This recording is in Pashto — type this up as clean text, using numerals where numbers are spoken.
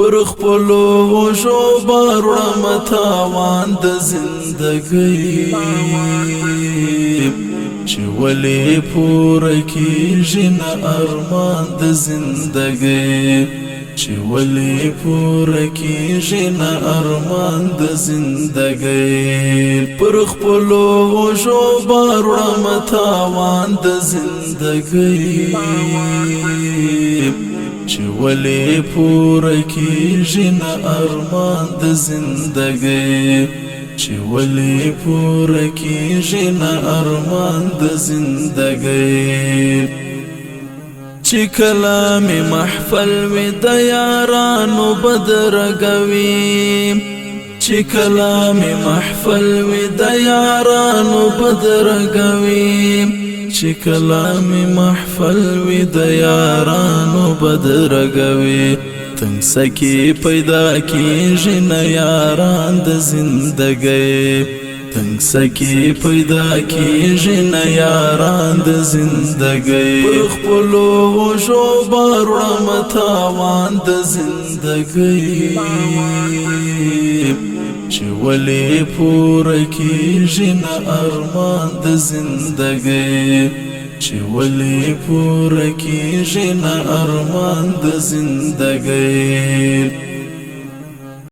پر خپلو وشو بار وړم تاوان د زندګۍ چې ولې پوره کیږي نه ارمان د زندګۍ چې ولې پوره کیږي نه ارمان د زندګۍ پر خپلو وشو بار وړم تاوان د زندګۍ چې ولې پوره کیږي نه ارمان د زندګۍ چې ولې پوره کیږي نه ارمان د زندګۍ چې کله مې محفل وي د یارانو بدرګوي چې کله مې محفل وي د یارانو بدرګوي چې کله مې محفل وي د یارانو بدرګوي تنگ سکی پیدا کیږي نه یاران د زندګۍ تنگ سکی پیدا کیږي نه یاران د زندګۍ پر خپلو وشو بار وړم تاوان د زندګۍ چې ولې پوره کیږي نه ارمان د زندګۍ چې ولې پوره کیږي نه ارمان د زندګۍ